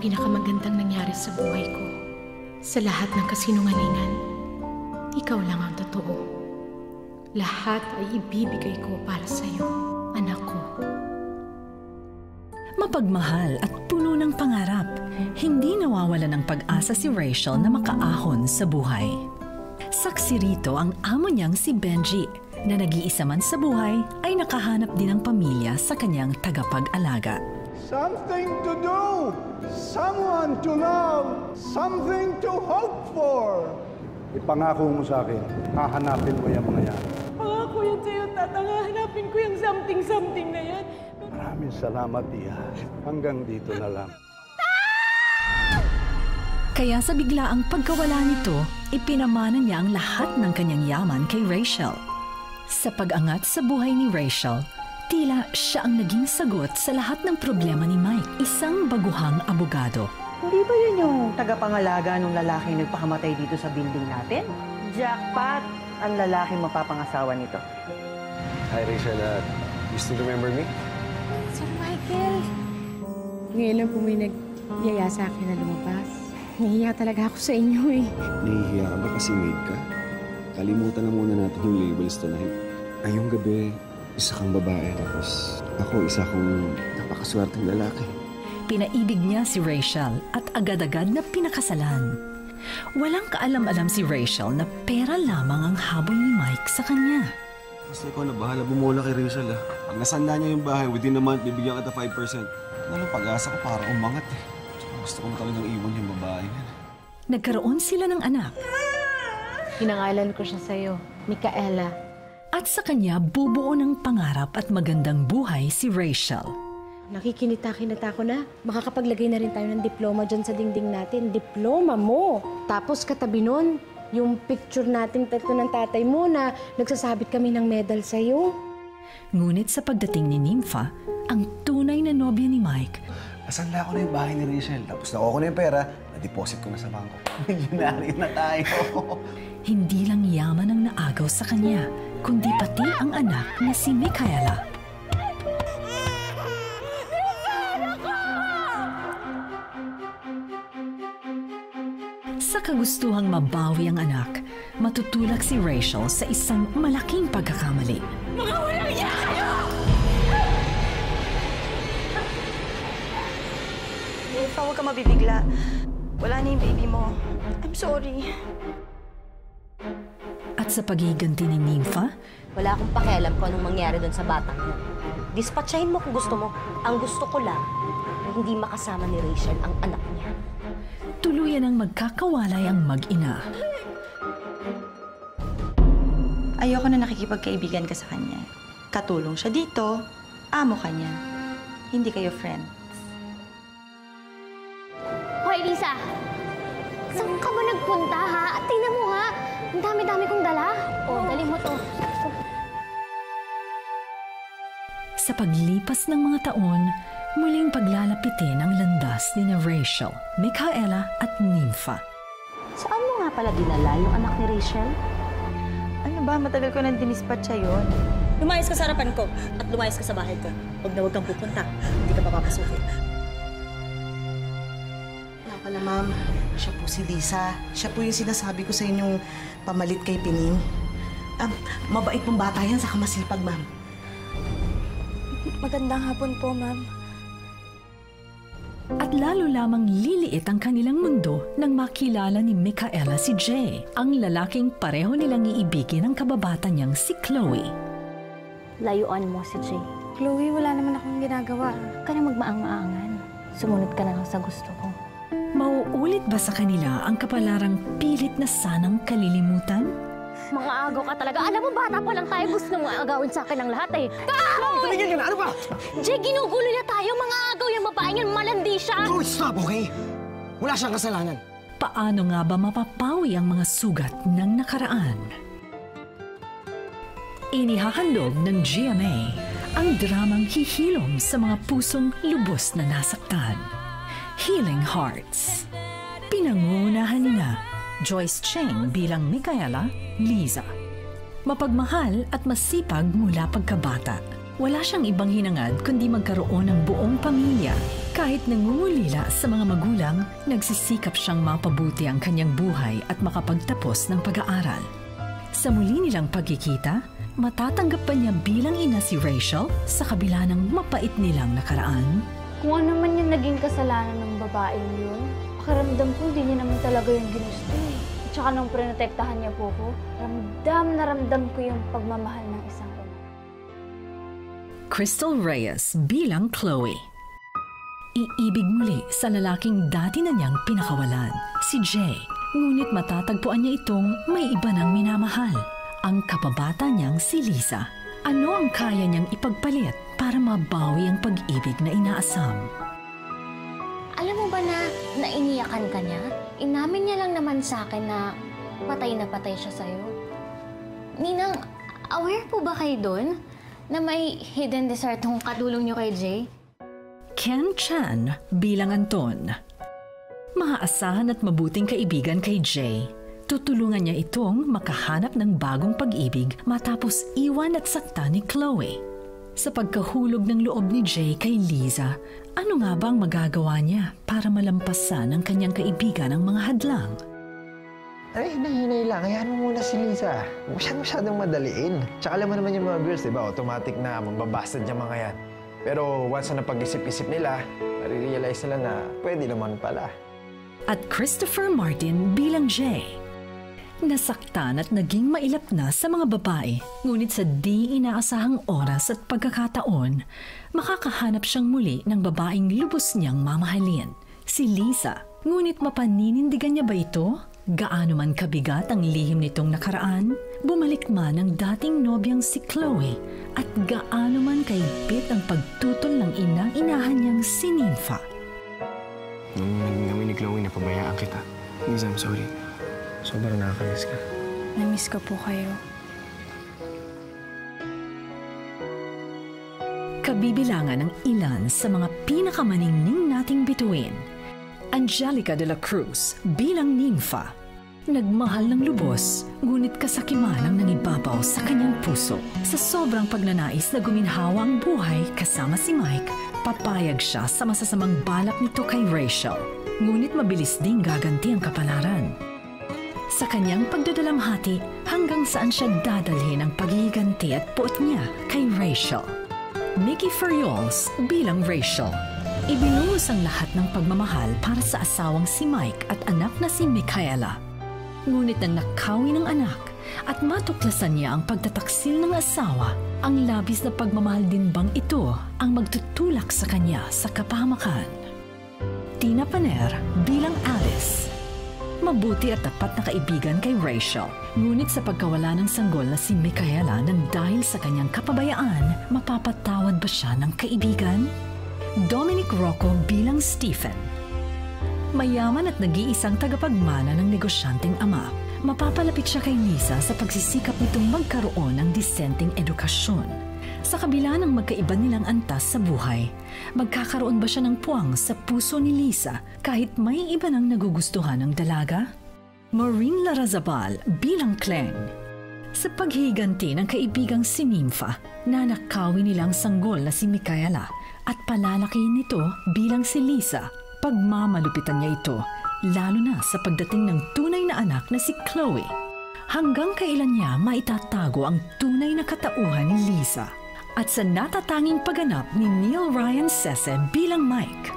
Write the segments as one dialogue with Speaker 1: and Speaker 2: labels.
Speaker 1: pinakamagandang nangyari sa buhay ko. Sa lahat ng kasinungalingan, ikaw lang ang totoo. Lahat ay ibibigay ko para sa'yo, anak ko.
Speaker 2: Mapagmahal at puno ng pangarap, hindi nawawala ng pag-asa si Rachel na makaahon sa buhay. Saksi rito ang amo niyang si Benji, na nag-iisa man sa buhay ay nakahanap din ng pamilya sa kanyang tagapag-alaga.
Speaker 3: Something to do, someone to love, something to hope for. Ipangako mo sa akin, hahanapin mo yung mga yan.
Speaker 4: Pangako yan sa'yo, Tatang. Hahanapin ko yung something na yan.
Speaker 3: Maraming salamat, Iha. Hanggang dito na lang.
Speaker 2: Kaya sa biglaang pagkawala nito, ipinamana niya ang lahat ng kanyang yaman kay Rachel. Sa pag-angat sa buhay ni Rachel, tila siya ang naging sagot sa lahat ng problema ni Mike, isang baguhang abogado.
Speaker 5: Hindi ba yun yung tagapangalaga ng lalaking nagpakamatay dito sa building natin? Jackpot! Ang lalaking mapapangasawa nito.
Speaker 6: Hi, Rachel. You still remember me?
Speaker 1: Sir Michael, ngayon lang po may nagyaya sa akin na lumabas. Nahihiya talaga ako sa inyo eh.
Speaker 6: Nahihiya ka ba kasi maid ka? Kalimutan na muna natin yung labels tonight. Ngayong gabi, isa kang babae, tapos ako isa kong napakaswerteng lalaki.
Speaker 2: Pinaibig niya si Rachel at agad-agad na pinakasalan. Walang kaalam-alam si Rachel na pera lamang ang habol ni Mike sa kanya.
Speaker 6: Basta ikaw na bahala bumula kay Rachel Pag nasanda niya yung bahay, within a month, bibigyan kita 5%. Anong pag-asa ko para umangat eh. Tsaka gusto ko na talagang iwan yung babae yan.
Speaker 2: Nagkaroon sila ng anak.
Speaker 1: Pinangalan ko siya sa'yo, Micaela.
Speaker 2: At sa kanya bubuo ng pangarap at magandang buhay si Rachel.
Speaker 1: Nakikinita-kinita ko na. Makakapaglagay na rin tayo ng diploma dyan sa dingding natin. Diploma mo! Tapos katabi nun, yung picture natin tatlo ng tatay mo na nagsasabit kami ng medal sa'yo.
Speaker 2: Ngunit sa pagdating ni Nympha, ang tunay na nobya ni Mike,
Speaker 6: Nasanda ko na yung bahay ni Rachel, tapos nakuha ko na yung pera, na-deposit ko na sa bangko. Milyonaryo na tayo.
Speaker 2: hindi lang yaman ang naagaw sa kanya, kundi pati ang anak na si Micaela. Sa kagustuhang mabawi ang anak, matutulak si Rachel sa isang malaking pagkakamali.
Speaker 4: Mga walang iya kayo!
Speaker 5: Nympha, huwag ka mabibigla. Wala na yung baby mo. I'm sorry.
Speaker 2: At sa pagiganti ni Nympha,
Speaker 7: wala akong pakialam kung anong mangyari doon sa batang mo. Dispatchahin mo kung gusto mo. Ang gusto ko lang, hindi makasama ni Rachel ang anak niya.
Speaker 2: tuluyan ang magkakawalay ang mag-ina.
Speaker 8: Ayoko na nakikipagkaibigan ka sa kanya. Katulong siya dito, amo ka niya. Hindi kayo friends.
Speaker 9: Hoy, Lisa! Saan ka ba nagpunta, ha? At tingnan mo, ha? Ang dami-dami kong dala. O, dali mo to.
Speaker 2: Sa paglipas ng mga taon, muling paglalapitin ang landas ni Rachel, Micaela at Nympha.
Speaker 7: Saan mo nga pala dinala yung anak ni Rachel?
Speaker 8: Ano ba? Matagal ko nang dinispatcha yun.
Speaker 10: Lumayas ka sa harapan ko at lumayas ka sa bahay ko. Huwag na huwag kang pupunta. Hindi ka papapasukin.
Speaker 11: Kaya pala, ma'am. Siya po si Lisa. Siya po yung sinasabi ko sa inyong pamalit kay Pining. Mabait pong bata yan, saka masipag, ma'am.
Speaker 9: Magandang hapon po, ma'am.
Speaker 2: At lalo lamang liliit ang kanilang mundo nang makilala ni Micaela si Jay, ang lalaking pareho nilang iibigin ang kababata niyang si Chloe.
Speaker 9: Layuan mo si Jay. Chloe, wala naman akong ginagawa. Huwag ka na magmaang-maangan. Sumunod ka na lang sa gusto ko.
Speaker 2: Mauulit ba sa kanila ang kapalarang pilit na sanang kalilimutan?
Speaker 9: Mga agaw ka talaga. Alam mo, bata pa lang tayo. Gusto mong agawin sa akin ang lahat eh. Kahoy!
Speaker 11: Tumigil ka na! Ano ba?
Speaker 9: Jay, ginugulo niya tayo. Mga agaw yung babae niyan. Malandi siya.
Speaker 11: Chloe, stop, okay? Wala siyang kasalanan.
Speaker 2: Paano nga ba mapapawi ang mga sugat ng nakaraan? Inihahandog ng GMA ang dramang hihilom sa mga pusong lubos na nasaktan. Healing Hearts. Pinangunahan nina Joyce Cheng bilang Micaela, Liza. Mapagmahal at masipag mula pagkabata. Wala siyang ibang hinangad kundi magkaroon ng buong pamilya kahit Kahit nangungulila sa mga magulang, nagsisikap siyang mapabuti ang kanyang buhay at makapagtapos ng pag-aaral. Sa muli nilang pagkikita, matatanggap pa niya bilang ina si Rachel sa kabila ng mapait nilang nakaraan?
Speaker 9: Kung ano man yung naging kasalanan ng babaeng yun, pakiramdam ko hindi niya naman talaga yung ginusto eh. At saka nung prinotektahan niya po ko, ramdam ko yung pagmamahal ng isang ina.
Speaker 2: Crystal Reyes bilang Chloe. Iibig muli sa lalaking dati na niyang pinakawalan, si Jay. Ngunit matatagpuan niya itong may iba ng minamahal, ang kapabata niyang si Lisa. Ano ang kaya niyang ipagpalit para mabawi ang pag-ibig na inaasam?
Speaker 9: Alam mo ba na nainiyakan ka niya? Inamin niya lang naman sa akin na patay siya sa'yo. Ninang, aware po ba kayo doon na may hidden desert tong katulong niyo kay Jay?
Speaker 2: Ken Chan bilang Anton. Maaasahan at mabuting kaibigan kay Jay. Tutulungan niya itong makahanap ng bagong pag-ibig matapos iwan at sakta ni Chloe. Sa pagkahulog ng loob ni Jay kay Lisa, ano nga ba ang magagawa niya para malampasan ang kanyang kaibigan ng mga hadlang?
Speaker 12: Ay, hinay lang. Hayaan mo muna si Lisa. Masyadong madaliin. Tsaka alam mo naman yung mga girls, diba? Automatic na mababastad yung mga yan. Pero once na napag-isip-isip nila, marirealize nila na pwede naman pala.
Speaker 2: At Christopher Martin bilang Jay. Nasaktan at naging mailap na sa mga babae, ngunit sa di inaasahang oras at pagkakataon, makakahanap siyang muli ng babaeng lubos niyang mamahalin, si Lisa. Ngunit mapaninindigan niya ba ito? Gaano man kabigat ang lihim nitong nakaraan, bumalik man ang dating nobyang si Chloe at gaano man kaibit ang pagtutol ng inahan niyang si Nympha.
Speaker 6: Nung naging kami ni Chloe, napabayaan kita. Lisa, I'm sorry. Sobrang nakakamiss ka.
Speaker 9: Namiss ko po kayo.
Speaker 2: Kabibilangan ng ilan sa mga pinakamaningning nating bituin. Angelica de la Cruz bilang Nympha. Nagmahal ng lubos, ngunit kasakiman ang nangibabaw sa kanyang puso. Sa sobrang pagnanais na guminhawa ang buhay kasama si Mike, papayag siya sa masasamang balak nito kay Rachel. Ngunit mabilis ding gaganti ang kapalaran. Sa kanyang pagdadalamhati, hanggang saan siya dadalhin ang paghihiganti at puot niya kay Rachel. Mickey Ferriols bilang Rachel. Ibinuhos ang lahat ng pagmamahal para sa asawang si Mike at anak na si Micaela. Ngunit nang nakawi ng anak at matuklasan niya ang pagtataksil ng asawa, ang labis na pagmamahal din bang ito ang magtutulak sa kanya sa kapahamakan? Tina Paner bilang Alice. Mabuti at tapat na kaibigan kay Rachel, ngunit sa pagkawala ng sanggol na si Micaela nang dahil sa kanyang kapabayaan, mapapatawad ba siya ng kaibigan? Dominic Rocco bilang Stephen. Mayaman at nag-iisang tagapagmana ng negosyanteng ama, mapapalapit siya kay Lisa sa pagsisikap nitong magkaroon ng disenteng edukasyon. Sa kabila ng magkaiba nilang antas sa buhay, magkakaroon ba siya ng puwang sa puso ni Lisa kahit may iba nang nagugustuhan ng dalaga? Maureen Larazabal bilang Cleng. Sa paghihiganti ng kaibigang si Nympha, nanakawi nilang sanggol na si Micaela at palalaki nito bilang si Lisa. Pagmamalupitan niya ito, lalo na sa pagdating ng tunay na anak na si Chloe. Hanggang kailan niya maitatago ang tunay na katauhan ni Lisa? At sa natatanging pagganap ni Neil Ryan Sese bilang Mike.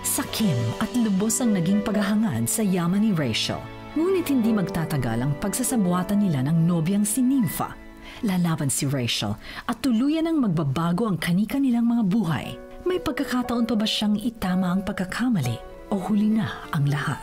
Speaker 2: Sakim at lubos ang naging paghahangad sa yaman ni Rachel. Ngunit hindi magtatagal ang pagsasabuatan nila ng nobyang si Nympha. Lalaban si Rachel at tuluyan ang magbabago ang kani-kanilang mga buhay. May pagkakataon pa ba siyang itama ang pagkakamali o huli na ang lahat?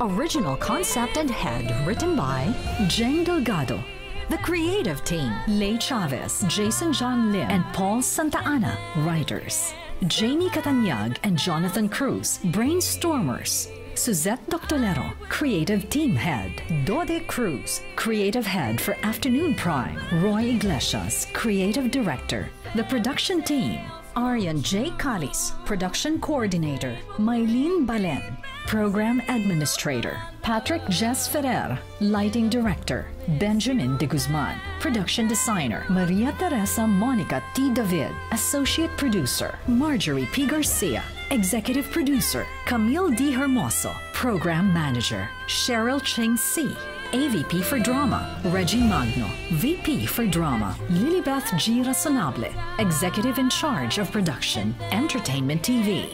Speaker 2: Original concept and head written by Jeng Delgado. The creative team, Lay Chavez, Jason John Lim, and Paul Santa Ana, writers. Jamie Catanyag and Jonathan Cruz, brainstormers. Suzette Doctolero, creative team head. Dode Cruz, creative head for Afternoon Prime. Roy Iglesias, creative director. The production team, Arian J. Calis, production coordinator. Mylene Balen, program administrator. Patrick Jess Ferrer, lighting director. Benjamin De Guzman, production designer. Maria Teresa Monica T. David, associate producer. Marjorie P. Garcia, Executive Producer, Camille D. Hermoso. Program Manager, Cheryl Cheng C. AVP for Drama, Reggie Magno. VP for Drama, Lilibeth G. Razonable. Executive in Charge of Production, Entertainment TV.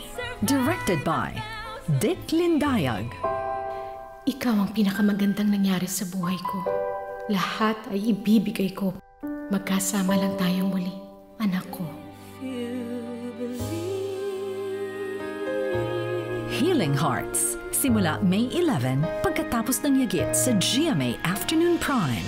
Speaker 2: Directed by Dick Lindayag.
Speaker 1: Ikaw ang pinakamagandang nangyari sa buhay ko. Lahat ay ibibigay ko. Magkasama lang tayong muli, anak ko.
Speaker 2: Healing Hearts. Simula May 11 pagkatapos ng yagit sa GMA Afternoon Prime.